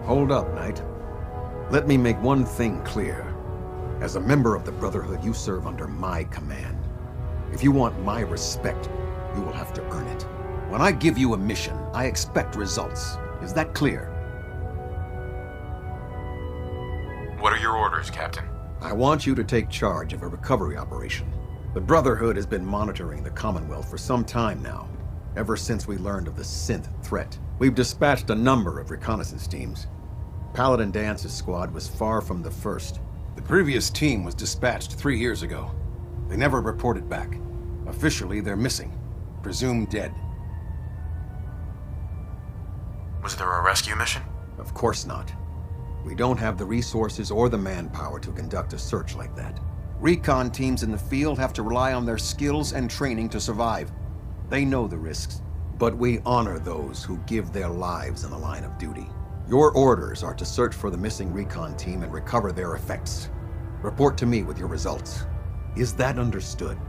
Hold up, Knight. Let me make one thing clear. As a member of the Brotherhood, you serve under my command. If you want my respect, you will have to earn it. When I give you a mission, I expect results. Is that clear? What are your orders, Captain? I want you to take charge of a recovery operation. The Brotherhood has been monitoring the Commonwealth for some time now, ever since we learned of the synth threat. We've dispatched a number of reconnaissance teams. Paladin Dance's squad was far from the first. The previous team was dispatched 3 years ago. They never reported back. Officially, they're missing. Presumed dead. Was there a rescue mission? Of course not. We don't have the resources or the manpower to conduct a search like that. Recon teams in the field have to rely on their skills and training to survive. They know the risks, but we honor those who give their lives in the line of duty. Your orders are to search for the missing recon team and recover their effects. Report to me with your results. Is that understood?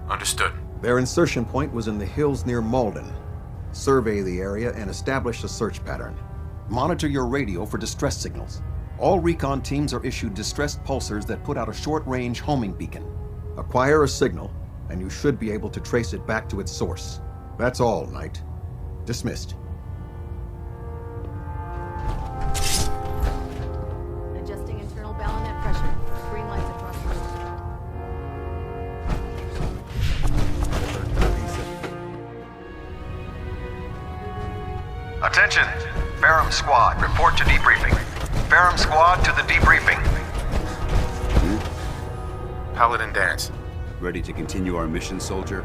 Understood. Their insertion point was in the hills near Malden. Survey the area and establish a search pattern. Monitor your radio for distress signals. All recon teams are issued distress pulsars that put out a short-range homing beacon. Acquire a signal, and you should be able to trace it back to its source. That's all, Knight. Dismissed. Adjusting internal baronet pressure. Green lights across the room. Attention! Ferrum Squad, report to debriefing. Ferrum Squad to the debriefing. Paladin Dance. Ready to continue our mission, soldier?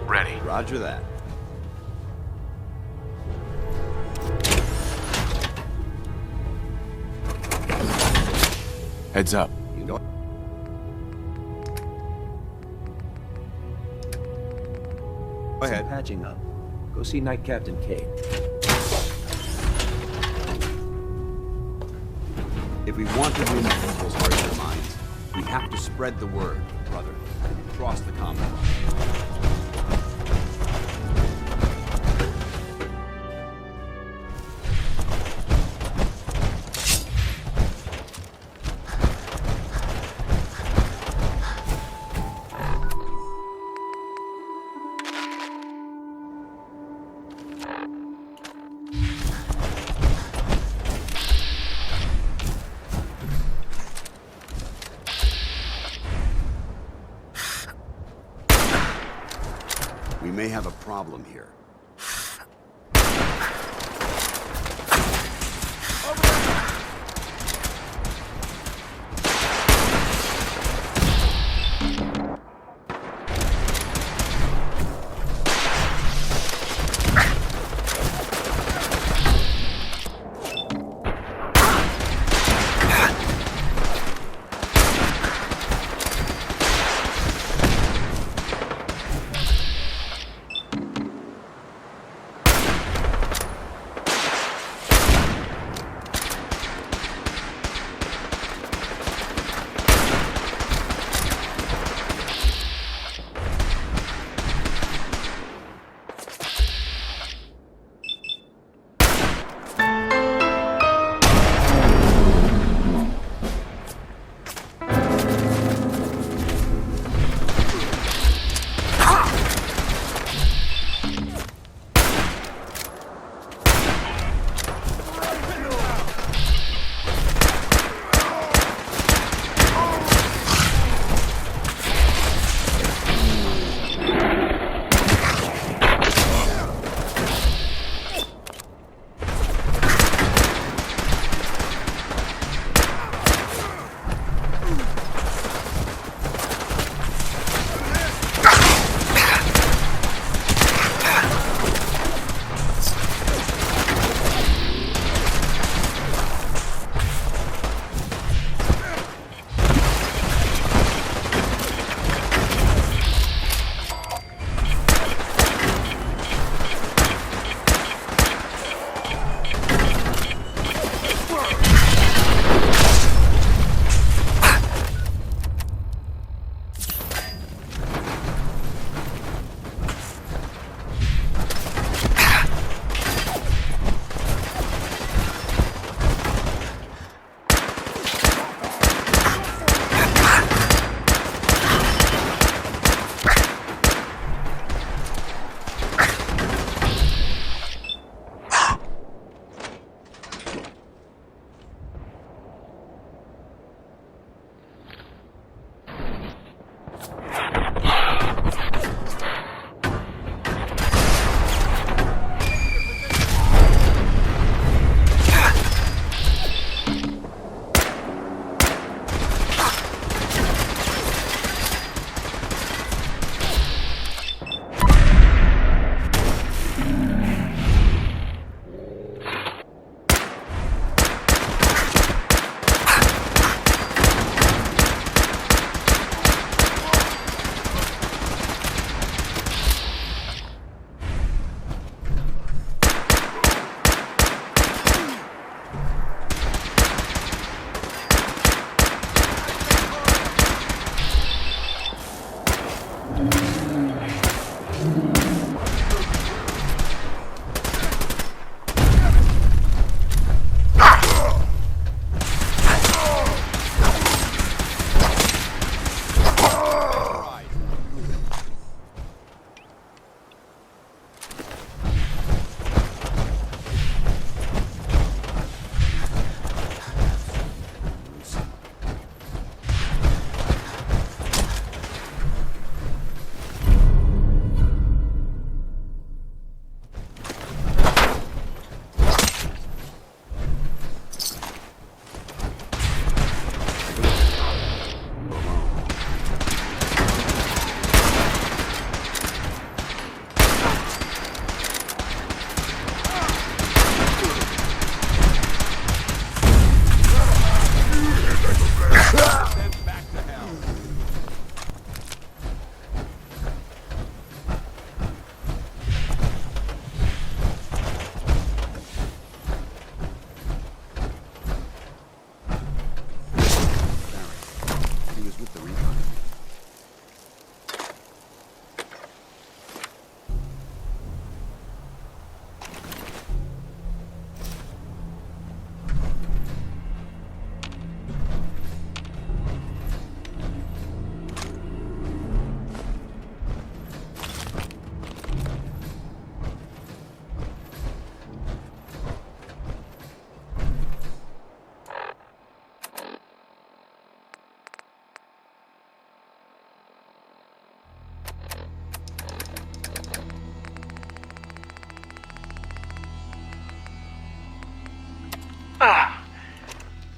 Ready. Roger that. Heads up. You know. Go ahead. Patching up. Go see Knight Captain Cade. If we want to win people's hearts and minds, we have to spread the word, brother. Across the Commonwealth. We may have a problem here.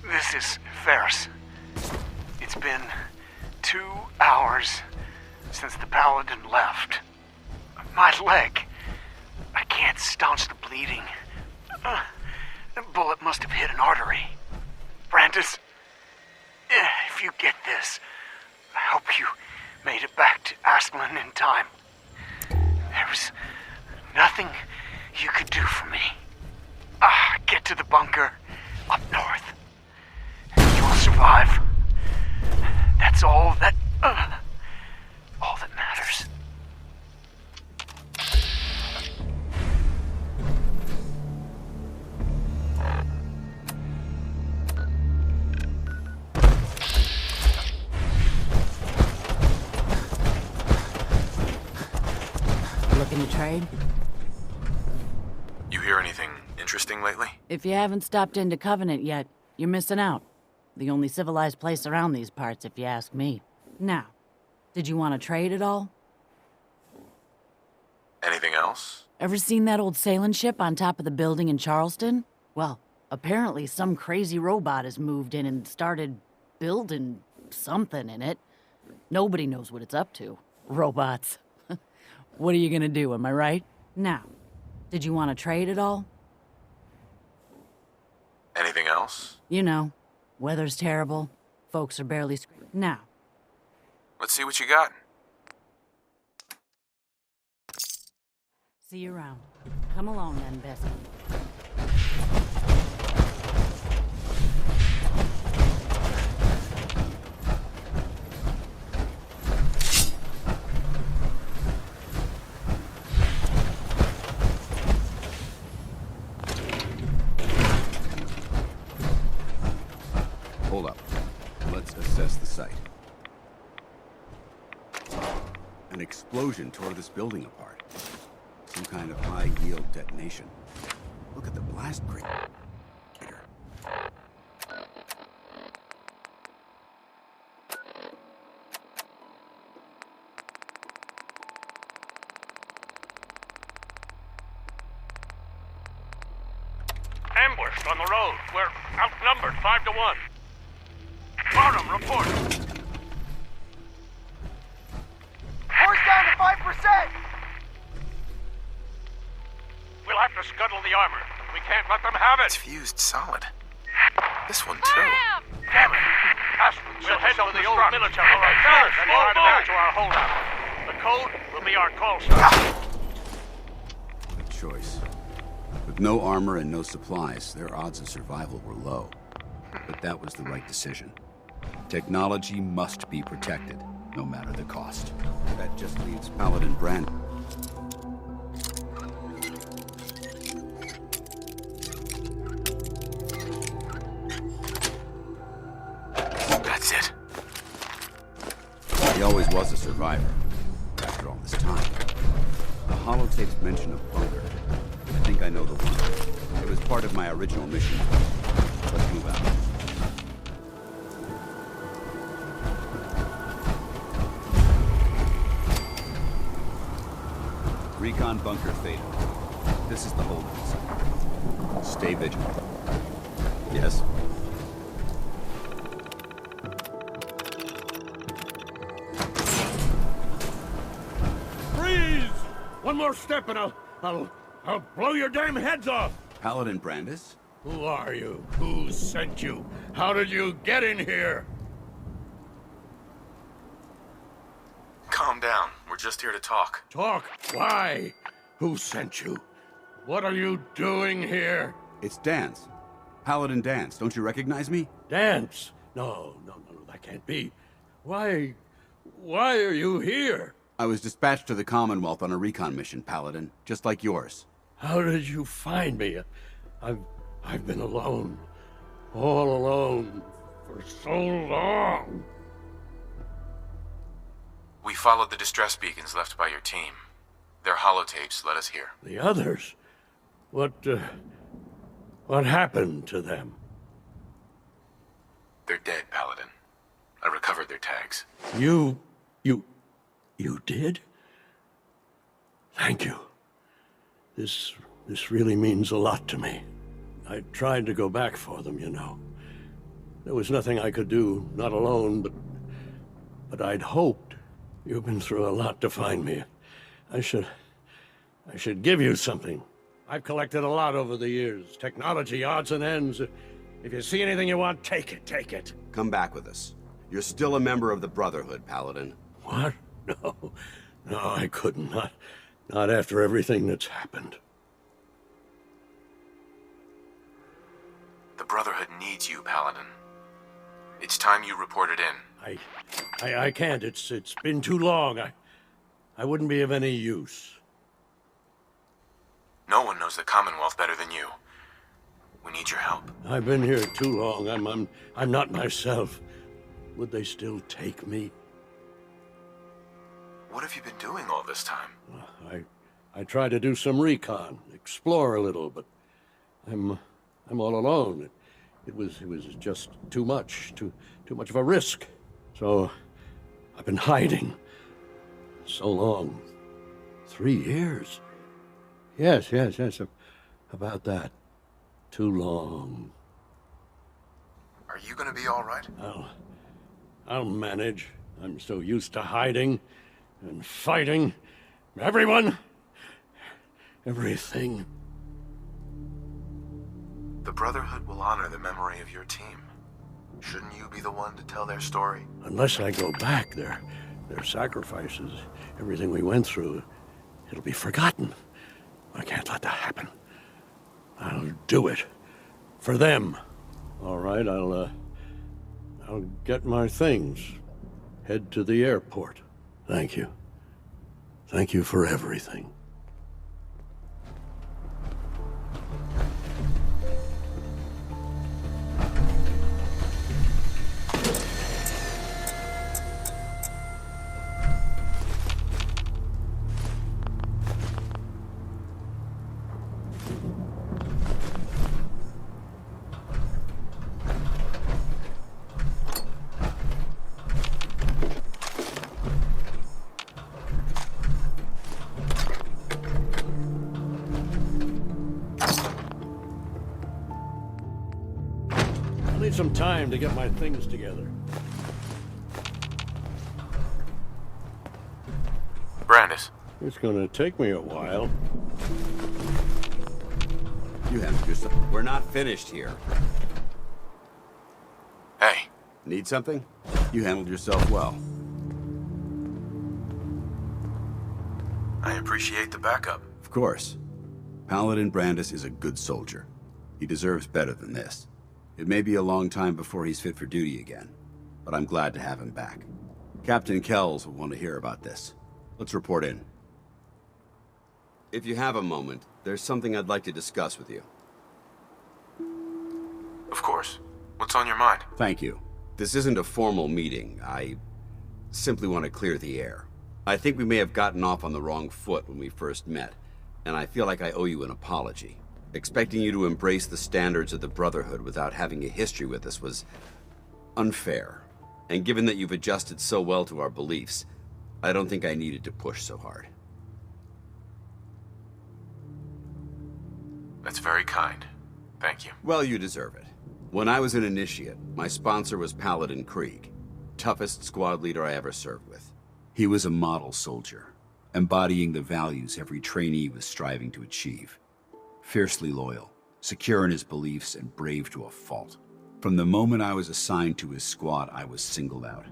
This is Ferris. It's been 2 hours since the Paladin left. My leg. I can't staunch the bleeding. The bullet must have hit an artery. Brandis, if you get this, I hope you made it back to Askelon in time. There was nothing you could do for me. Get to the bunker up north. You'll survive. That's all that matters. Looking to trade? You hear anything interesting lately? If you haven't stopped into Covenant yet, you're missing out. The only civilized place around these parts, if you ask me. Now, did you want to trade at all? Anything else? Ever seen that old sailing ship on top of the building in Charleston? Well, apparently some crazy robot has moved in and started building something in it. Nobody knows what it's up to. Robots. What are you gonna do, am I right? Now, did you want to trade at all? Anything else? You know, weather's terrible. Folks are barely Now. Let's see what you got. See you around. Come along then, Bessie. Hold up. Let's assess the site. An explosion tore this building apart. Some kind of high-yield detonation. Look at the blast crater. left on the road. We're outnumbered 5 to 1. Barnum, report. Force down to 5%! We'll have to scuttle the armor. We can't let them have It's it. fused solid. This one, too. Damn it. Aspen, we'll head for the old military base first and drive back to our holdout. The code will be our call sign. Good choice. With no armor and no supplies, their odds of survival were low. But that was the right decision. Technology must be protected, no matter the cost. That just leaves Paladin Brand. That's it. He always was a survivor, after all this time. The holotapes mention a bunker. I think I know the one. It was part of my original mission. Let's move out. Recon bunker Theta. This is the holding site. Stay vigilant. Yes? Freeze! One more step and I'll blow your damn heads off. Paladin Brandis? Who are you? Who sent you? How did you get in here? Calm down. We're just here to talk. Talk. Why? Who sent you? What are you doing here? It's Dance. Paladin Dance. Don't you recognize me? Dance? No, that can't be. Why are you here? I was dispatched to the Commonwealth on a recon mission, Paladin, just like yours. How did you find me? I've been alone. All alone. For so long. We followed the distress beacons left by your team. Their holotapes led us here. The others? What happened to them? They're dead, Paladin. I recovered their tags. You did? Thank you. This really means a lot to me. I tried to go back for them, you know. There was nothing I could do, not alone, but I'd hoped. You've been through a lot to find me. I should give you something. I've collected a lot over the years. Technology, odds and ends. If you see anything you want, take it. Come back with us. You're still a member of the Brotherhood, Paladin. What? No, I couldn't. Not after everything that's happened. The Brotherhood needs you, Paladin. It's time you reported in. I can't. It's been too long. I wouldn't be of any use. No one knows the Commonwealth better than you. We need your help. I've been here too long. I'm not myself. Would they still take me? What have you been doing all this time? I tried to do some recon, explore a little, but I'm all alone. It was just too much of a risk. So I've been hiding so long. 3 years. Yes, about that. Too long. Are you gonna be all right? I'll manage. I'm so used to hiding and fighting. Everyone. Everything. The Brotherhood will honor the memory of your team. Shouldn't you be the one to tell their story? Unless I go back, their sacrifices, everything we went through, it'll be forgotten. I can't let that happen. I'll do it. For them. All right, I'll get my things. Head to the airport. Thank you. Thank you for everything. need some time to get my things together. Brandis. It's gonna take me a while. You handled yourself. We're not finished here. Hey. Need something? You handled yourself well. I appreciate the backup. Of course. Paladin Brandis is a good soldier. He deserves better than this. It may be a long time before he's fit for duty again, but I'm glad to have him back. Captain Kells will want to hear about this. Let's report in. If you have a moment, there's something I'd like to discuss with you. Of course. What's on your mind? Thank you. This isn't a formal meeting. I simply want to clear the air. I think we may have gotten off on the wrong foot when we first met, and I feel like I owe you an apology. Expecting you to embrace the standards of the Brotherhood without having a history with us was unfair. And given that you've adjusted so well to our beliefs, I don't think I needed to push so hard. That's very kind. Thank you. Well, you deserve it. When I was an initiate, my sponsor was Paladin Krieg, toughest squad leader I ever served with. He was a model soldier, embodying the values every trainee was striving to achieve. Fiercely loyal, secure in his beliefs, and brave to a fault. From the moment I was assigned to his squad, I was singled out.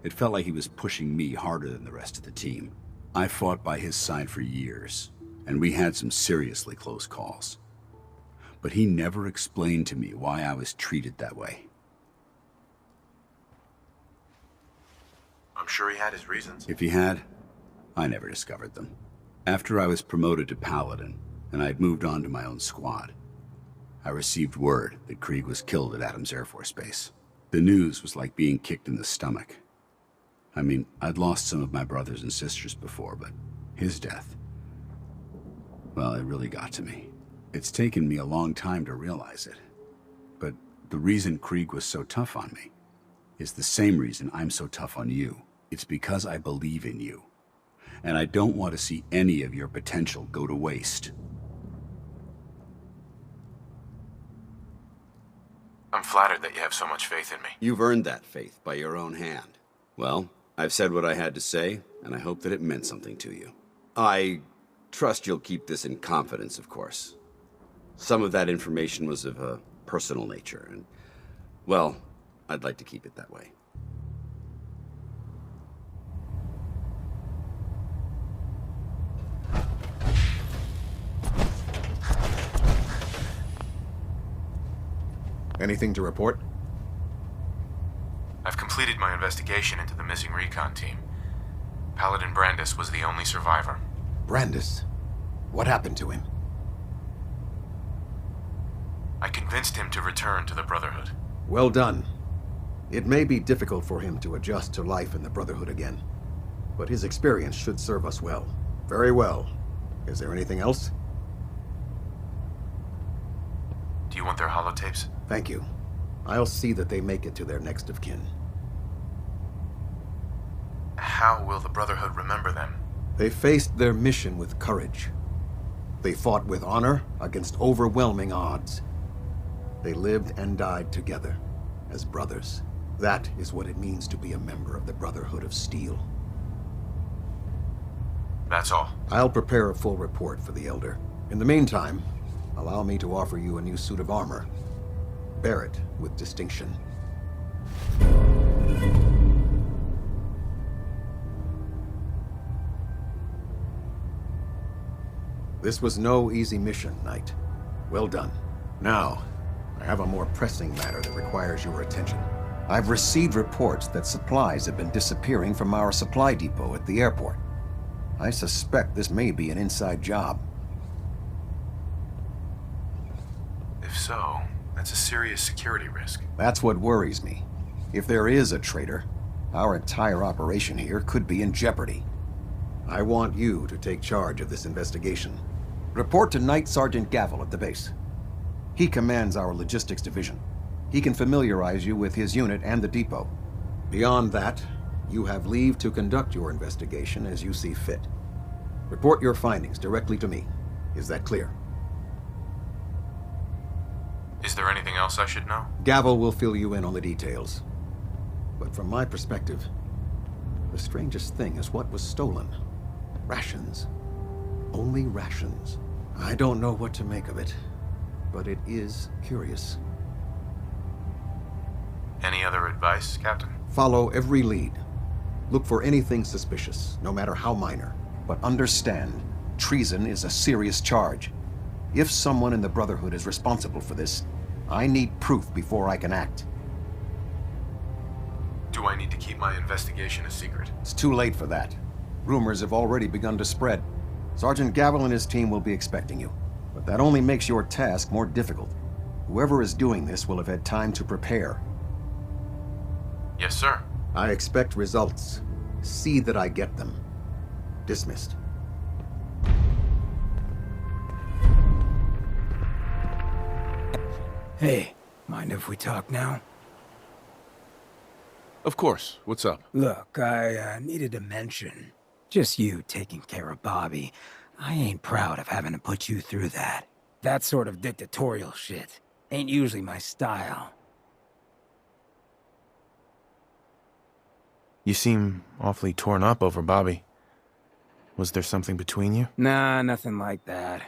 It felt like he was pushing me harder than the rest of the team. I fought by his side for years, and we had some seriously close calls. But he never explained to me why I was treated that way. I'm sure he had his reasons. If he had, I never discovered them. After I was promoted to Paladin, and I'd moved on to my own squad, I received word that Krieg was killed at Adams Air Force Base. The news was like being kicked in the stomach. I mean, I'd lost some of my brothers and sisters before, but his death, well, it really got to me. It's taken me a long time to realize it. But the reason Krieg was so tough on me is the same reason I'm so tough on you. It's because I believe in you. And I don't want to see any of your potential go to waste. I'm flattered that you have so much faith in me. You've earned that faith by your own hand. Well, I've said what I had to say, and I hope that it meant something to you. I trust you'll keep this in confidence, of course. Some of that information was of a personal nature, and, well, I'd like to keep it that way. Anything to report? I've completed my investigation into the missing recon team. Paladin Brandis was the only survivor. Brandis? What happened to him? I convinced him to return to the Brotherhood. Well done. It may be difficult for him to adjust to life in the Brotherhood again, but his experience should serve us well. Very well. Is there anything else? Do you want their holotapes? Thank you. I'll see that they make it to their next of kin. How will the Brotherhood remember them? They faced their mission with courage. They fought with honor against overwhelming odds. They lived and died together, as brothers. That is what it means to be a member of the Brotherhood of Steel. That's all. I'll prepare a full report for the Elder. In the meantime, allow me to offer you a new suit of armor. Bear it with distinction. This was no easy mission, Knight. Well done. Now, I have a more pressing matter that requires your attention. I've received reports that supplies have been disappearing from our supply depot at the airport. I suspect this may be an inside job. If so, that's a serious security risk. That's what worries me. If there is a traitor, our entire operation here could be in jeopardy. I want you to take charge of this investigation. Report to Knight Sergeant Gavel at the base. He commands our logistics division. He can familiarize you with his unit and the depot. Beyond that, you have leave to conduct your investigation as you see fit. Report your findings directly to me. Is that clear? Is there anything else I should know? Gavel will fill you in on the details. But from my perspective, the strangest thing is what was stolen. Rations. Only rations. I don't know what to make of it, but it is curious. Any other advice, Captain? Follow every lead. Look for anything suspicious, no matter how minor. But understand, treason is a serious charge. If someone in the Brotherhood is responsible for this, I need proof before I can act. Do I need to keep my investigation a secret? It's too late for that. Rumors have already begun to spread. Sergeant Gavel and his team will be expecting you. But that only makes your task more difficult. Whoever is doing this will have had time to prepare. Yes, sir. I expect results. See that I get them. Dismissed. Hey, mind if we talk now? Of course. What's up? Look, I needed to mention. Just you taking care of Bobby. I ain't proud of having to put you through that. That sort of dictatorial shit ain't usually my style. You seem awfully torn up over Bobby. Was there something between you? Nah, nothing like that.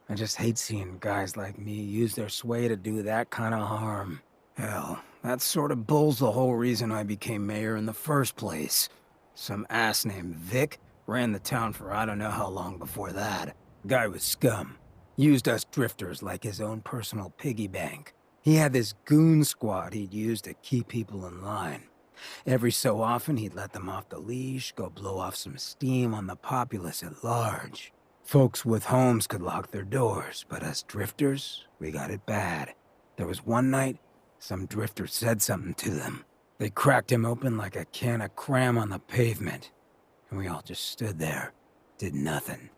I just hate seeing guys like me use their sway to do that kind of harm. Hell, that sort of bull's the whole reason I became mayor in the first place. Some ass named Vic ran the town for I don't know how long before that. Guy was scum. Used us drifters like his own personal piggy bank. He had this goon squad he'd use to keep people in line. Every so often, he'd let them off the leash, go blow off some steam on the populace at large. Folks with homes could lock their doors, but us drifters, we got it bad. There was one night, some drifter said something to them. They cracked him open like a can of cram on the pavement, and we all just stood there, did nothing.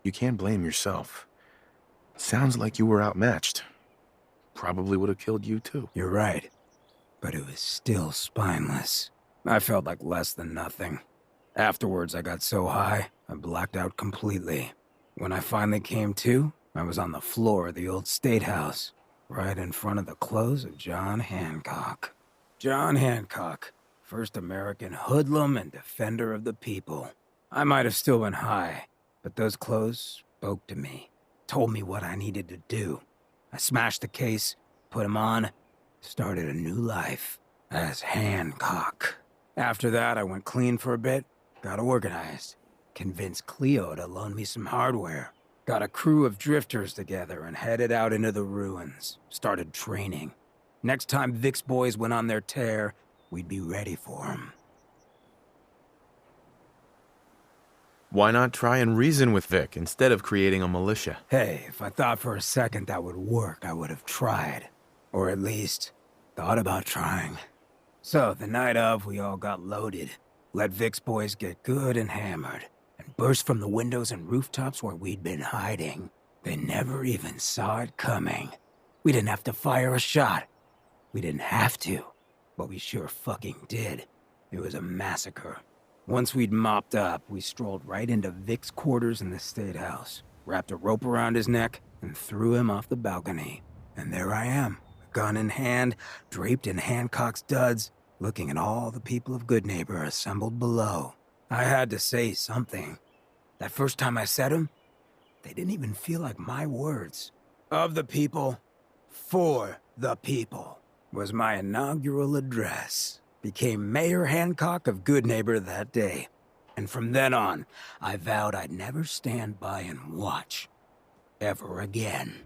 You can't blame yourself. Sounds like you were outmatched. Probably would have killed you too. You're right, but it was still spineless. I felt like less than nothing. Afterwards, I got so high, I blacked out completely. When I finally came to, I was on the floor of the old State House, right in front of the clothes of John Hancock. John Hancock, first American hoodlum and defender of the people. I might have still been high, but those clothes spoke to me, told me what I needed to do. I smashed the case, put him on, started a new life as Hancock. After that, I went clean for a bit, got organized, convinced Cleo to loan me some hardware, got a crew of drifters together and headed out into the ruins, started training. Next time Vic's boys went on their tear, we'd be ready for them. Why not try and reason with Vic instead of creating a militia? Hey, if I thought for a second that would work, I would have tried. Or at least, thought about trying. So, the night of, we all got loaded. Let Vic's boys get good and hammered. And burst from the windows and rooftops where we'd been hiding. They never even saw it coming. We didn't have to fire a shot. We didn't have to. But we sure fucking did. It was a massacre. Once we'd mopped up, we strolled right into Vic's quarters in the State House, wrapped a rope around his neck, and threw him off the balcony. And there I am, gun in hand, draped in Hancock's duds, looking at all the people of Goodneighbor assembled below. I had to say something. That first time I said them, they didn't even feel like my words. Of the people, for the people, was my inaugural address. Became Mayor Hancock of Goodneighbor that day. And from then on, I vowed I'd never stand by and watch. Ever again.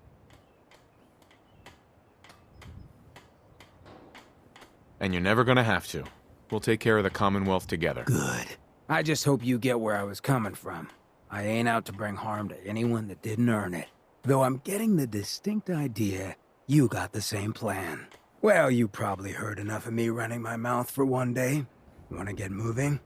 And you're never gonna have to. We'll take care of the Commonwealth together. Good. I just hope you get where I was coming from. I ain't out to bring harm to anyone that didn't earn it. Though I'm getting the distinct idea you got the same plan. Well, you probably heard enough of me running my mouth for one day. Want to get moving?